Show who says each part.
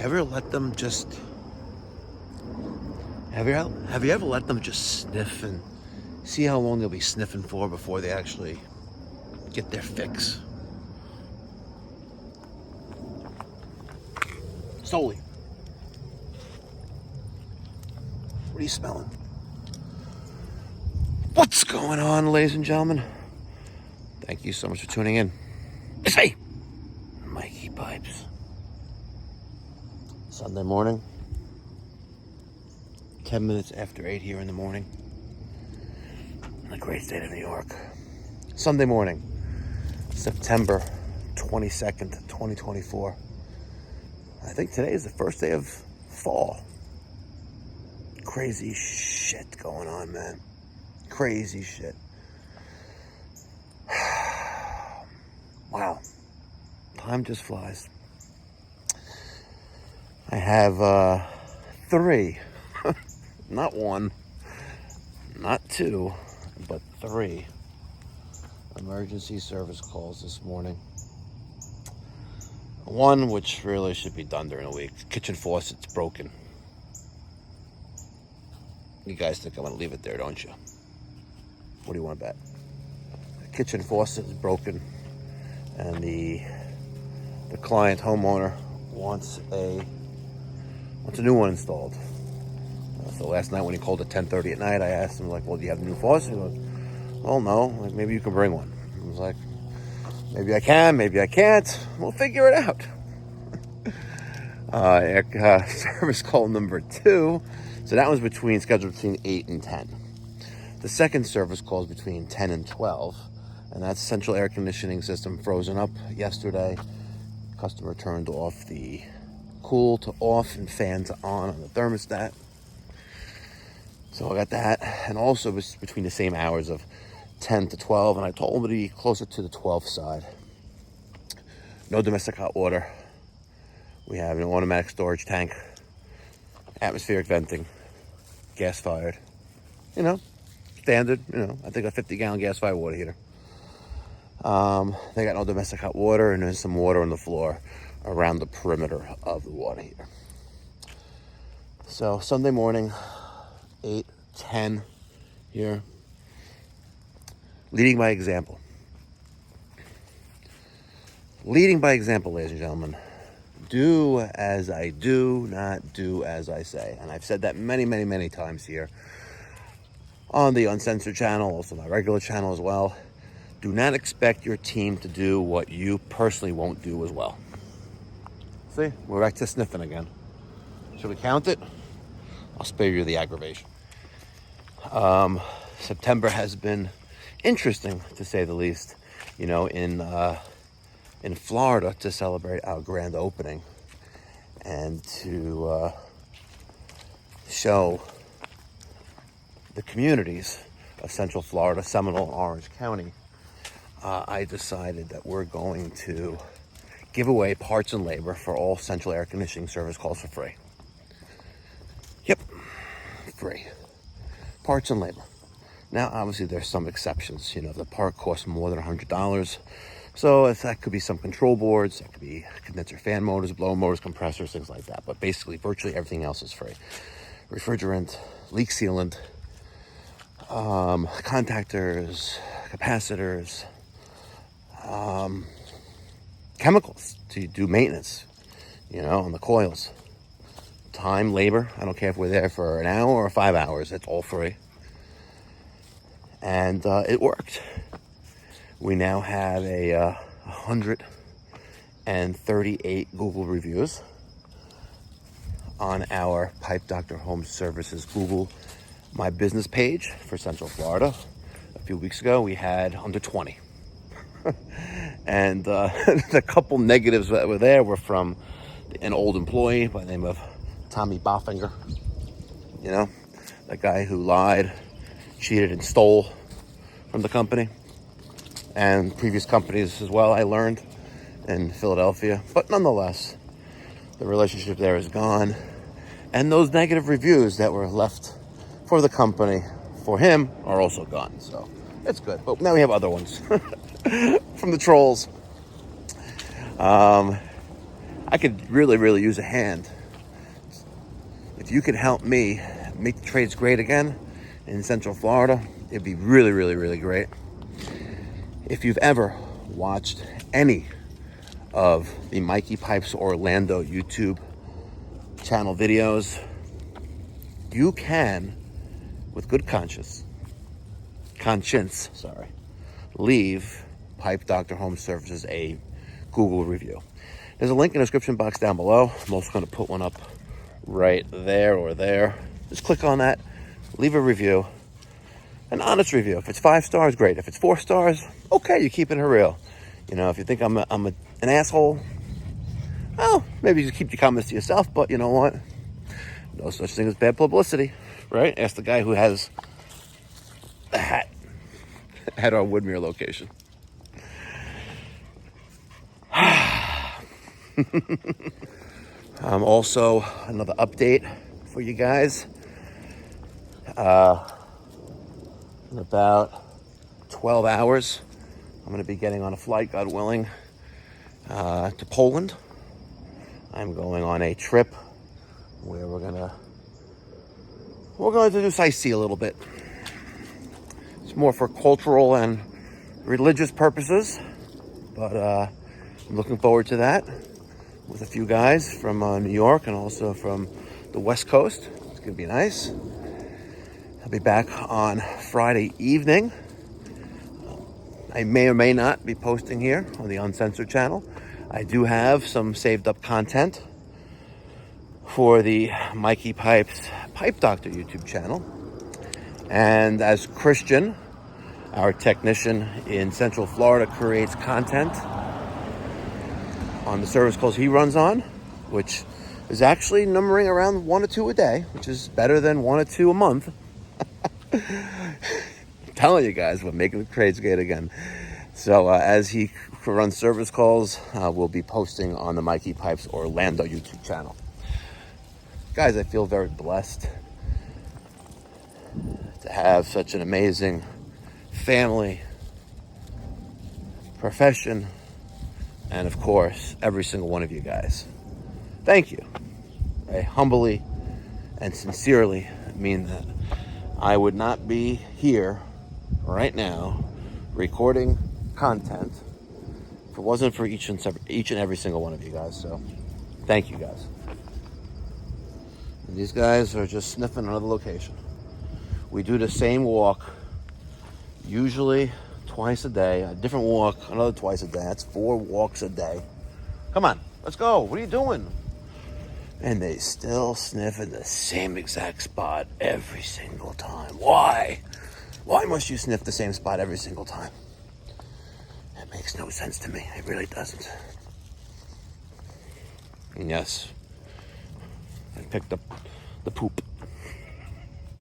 Speaker 1: ever let them just... Have you ever let them just sniff and see how long they'll be sniffing for before they actually get their fix? Solely. What are you smelling? What's going on, ladies and gentlemen? Thank you so much for tuning in. It's me, Mikey Pipes. Sunday morning, 10 minutes after 8 here in the morning, in the great state of New York. Sunday morning, September 22nd, 2024. I think today is the first day of fall. Crazy shit going on, man. Crazy shit. Wow. Time just flies. I have 3, not 1, not 2, but 3 emergency service calls this morning. One which really should be done during the week. Kitchen faucet's broken. You guys think I'm going to leave it there, don't you? What do you want to bet? The kitchen faucet is broken, and the client homeowner wants a new one installed. So last night when he called at 10:30 at night, I asked him, like, well, do you have a new faucet? He goes, well, no. Like, maybe you can bring one. I was like, maybe I can, maybe I can't. We'll figure it out. Service call number 2. So that was scheduled between 8 and 10. The second service call is between 10 and 12. And that's central air conditioning system frozen up yesterday. Customer turned off the cool to off and fan to on the thermostat. So I got that. And also it was between the same hours of 10 to 12. And I told him to be closer to the 12 side. No domestic hot water. We have an automatic storage tank. Atmospheric venting. Gas fired. Standard. I think a 50-gallon gas fired water heater. They got no domestic hot water, and there's some water on the floor around the perimeter of the water heater. So Sunday morning, 8:10 here. Leading by example. Leading by example, ladies and gentlemen. Do as I do, not do as I say. And I've said that many, many, many times here on the Uncensored channel, also my regular channel as well. Do not expect your team to do what you personally won't do as well. See, we're back to sniffing again. Should we count it? I'll spare you the aggravation. September has been interesting, to say the least. In Florida, to celebrate our grand opening and to show the communities of Central Florida, Seminole, and Orange County, I decided that we're going to give away parts and labor for all central air conditioning service calls for free. Yep, free. Parts and labor. Now, obviously, there's some exceptions. If the part costs more than $100, so that could be some control boards, that could be condenser fan motors, blower motors, compressors, things like that. But basically, virtually everything else is free. Refrigerant, leak sealant, contactors, capacitors, chemicals to do maintenance, on the coils. Time, labor, I don't care if we're there for an hour or 5 hours, it's all free. And it worked. We now have 138 Google reviews on our Pipe Doctor Home Services Google My Business page for Central Florida. A few weeks ago, we had under 20. And the couple negatives that were there were from an old employee by the name of Tommy Boffinger. That guy who lied, cheated, and stole from the company. And previous companies as well, I learned, in Philadelphia. But nonetheless, the relationship there is gone. And those negative reviews that were left for the company, for him, are also gone. So it's good. But now we have other ones from the trolls. I could really, really use a hand If you could help me make the trades great again in Central Florida, it'd be really, really, really great. If you've ever watched any of the Mikey Pipes Orlando YouTube channel videos, you can, with good conscience, leave Pipe Doctor Home Services a Google review. There's a link in the description box down below. I'm also going to put one up right there or there. Just click on that, leave a review, an honest review. If it's 5 stars, great. If it's 4 stars, okay, you're keeping it real. You know, if you think I'm an asshole, well, maybe you just keep your comments to yourself, but you know what? No such thing as bad publicity, right? Ask the guy who has the hat at our Woodmere location. Also, another update for you guys. In about 12 hours, I'm going to be getting on a flight, God willing, to Poland. I'm going on a trip where we're going to do sightsee a little bit. It's more for cultural and religious purposes, but I'm looking forward to that with a few guys from New York and also from the West Coast. It's going to be nice. I'll be back on Friday evening. I may or may not be posting here on the Uncensored channel. I do have some saved up content for the Mikey Pipes Pipe Doctor YouTube channel. And as Christian, our technician in Central Florida, creates content on the service calls he runs on, which is actually numbering around 1 or 2 a day, which is better than 1 or 2 a month. I'm telling you guys, we're making the trades great again. So as he runs service calls, we'll be posting on the Mikey Pipes Orlando YouTube channel. Guys, I feel very blessed to have such an amazing family, profession, and of course, every single one of you guys. Thank you. I humbly and sincerely mean that. I would not be here right now recording content if it wasn't for each and every single one of you guys. So thank you guys. And these guys are just sniffing another location. We do the same walk usually twice a day, a different walk, another twice a day. That's 4 walks a day. Come on, let's go. What are you doing? And they still sniff in the same exact spot every single time. Why? Why must you sniff the same spot every single time? It makes no sense to me. It really doesn't. And yes, I picked up the poop.